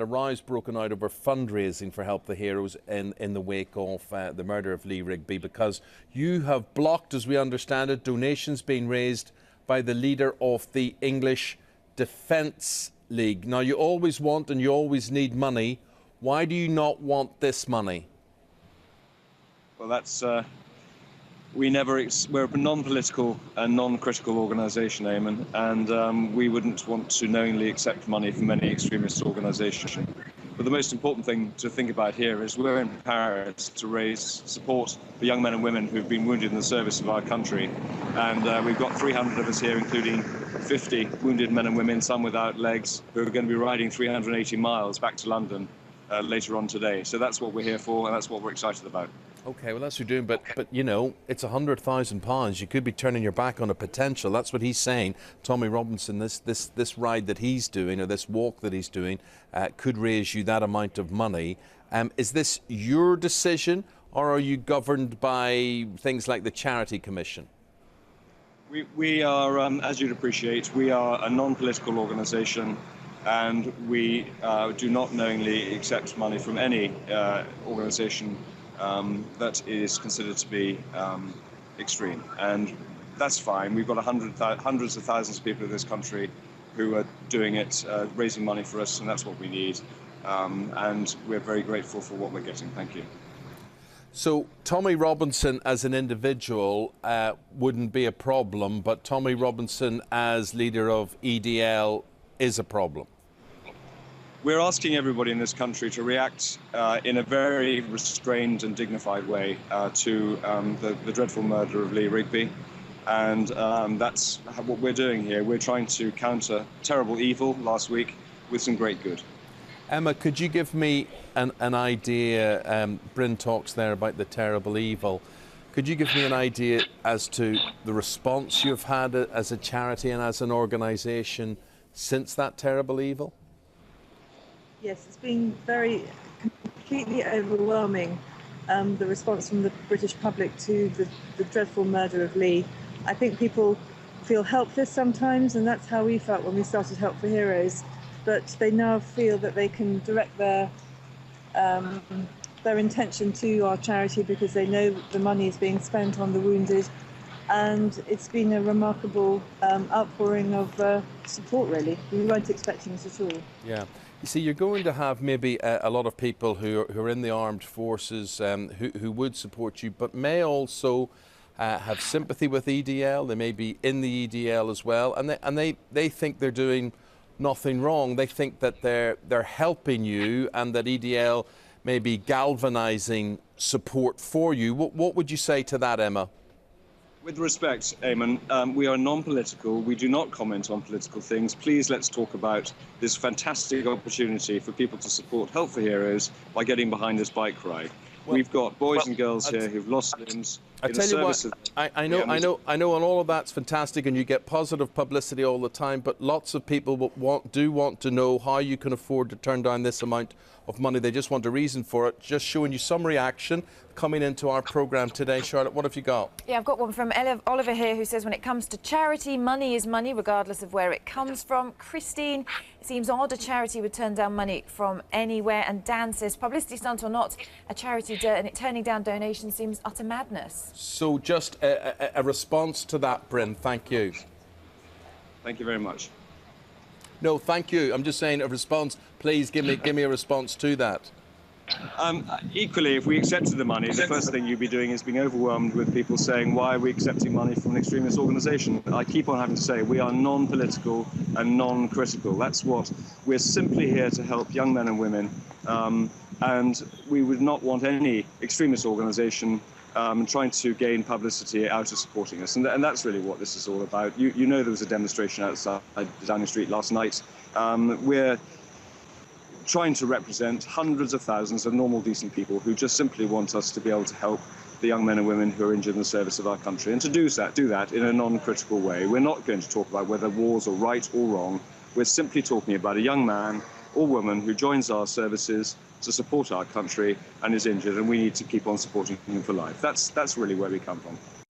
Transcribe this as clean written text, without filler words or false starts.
a row broken out over fundraising for Help the Heroes in the wake of the murder of Lee Rigby, because you have blocked, as we understand it, donations being raised by the leader of the English Defence League. Now, you always want and you always need money. Why do you not want this money? Well, that's we're a non-political and non-critical organisation, Eamon, and we wouldn't want to knowingly accept money from any extremist organisation. But the most important thing to think about here is we're in Paris to raise support for young men and women who've been wounded in the service of our country. And we've got 300 of us here, including 50 wounded men and women, some without legs, who are going to be riding 380 miles back to London later on today. So that's what we're here for, and that's what we're excited about. OK, well, that's what you're doing, but you know, it's £100,000. You could be turning your back on a potential. That's what he's saying. Tommy Robinson, this ride that he's doing, or this walk that he's doing, could raise you that amount of money. Is this your decision, or are you governed by things like the Charity Commission? We are, as you'd appreciate, we are a non-political organisation, and we do not knowingly accept money from any organisation that is considered to be extreme. And that's fine. We've got hundreds of thousands of people in this country who are doing it, raising money for us, and that's what we need. And we're very grateful for what we're getting. Thank you. So Tommy Robinson as an individual wouldn't be a problem, but Tommy Robinson as leader of EDL is a problem. We're asking everybody in this country to react in a very restrained and dignified way to the dreadful murder of Lee Rigby. And that's what we're doing here. We're trying to counter terrible evil last week with some great good. Emma, could you give me an idea? Bryn talks there about the terrible evil. Could you give me an idea as to the response you've had as a charity and as an organisation since that terrible evil? Yes, it's been completely overwhelming, the response from the British public to the dreadful murder of Lee. I think people feel helpless sometimes, and that's how we felt when we started Help for Heroes. But they now feel that they can direct their intention to our charity because they know the money is being spent on the wounded. And it's been a remarkable outpouring of support, really. We weren't expecting it at all. Yeah. You see, you're going to have maybe a lot of people who are in the armed forces who would support you, but may also have sympathy with EDL. They may be in the EDL as well, and they think they're doing nothing wrong. They think that they're helping you, and that EDL may be galvanising support for you. What would you say to that, Emma? With respect, Eamon, we are non-political. We do not comment on political things. Please let's talk about this fantastic opportunity for people to support Help for Heroes by getting behind this bike ride. Well, we've got boys and girls here who've lost limbs. I tell you what, I know, and all of that's fantastic, and you get positive publicity all the time. But lots of people do want to know how you can afford to turn down this amount of money. They just want a reason for it. Just showing you some reaction coming into our programme today. Charlotte, what have you got? Yeah, I've got one from Oliver here, who says, when it comes to charity, money is money, regardless of where it comes from. Christine, it seems odd a charity would turn down money from anywhere. And Dan says, publicity stunt or not, a charity turning down donations seems utter madness. So just a response to that, Bryn. Thank you. Thank you very much. No, thank you. I'm just saying a response. Please give me a response to that. Equally, if we accepted the money, the first thing you'd be doing is being overwhelmed with people saying, why are we accepting money from an extremist organisation? I keep on having to say, we are non-political and non-critical. That's what we're simply here to help young men and women. And we would not want any extremist organisation trying to gain publicity out of supporting us. And that's really what this is all about. You know there was a demonstration outside Downing Street last night. We're trying to represent hundreds of thousands of normal, decent people who just simply want us to be able to help the young men and women who are injured in the service of our country, and to do that in a non-critical way. We're not going to talk about whether wars are right or wrong. We're simply talking about a young man or woman who joins our services to support our country and is injured, and we need to keep on supporting him for life. That's really where we come from.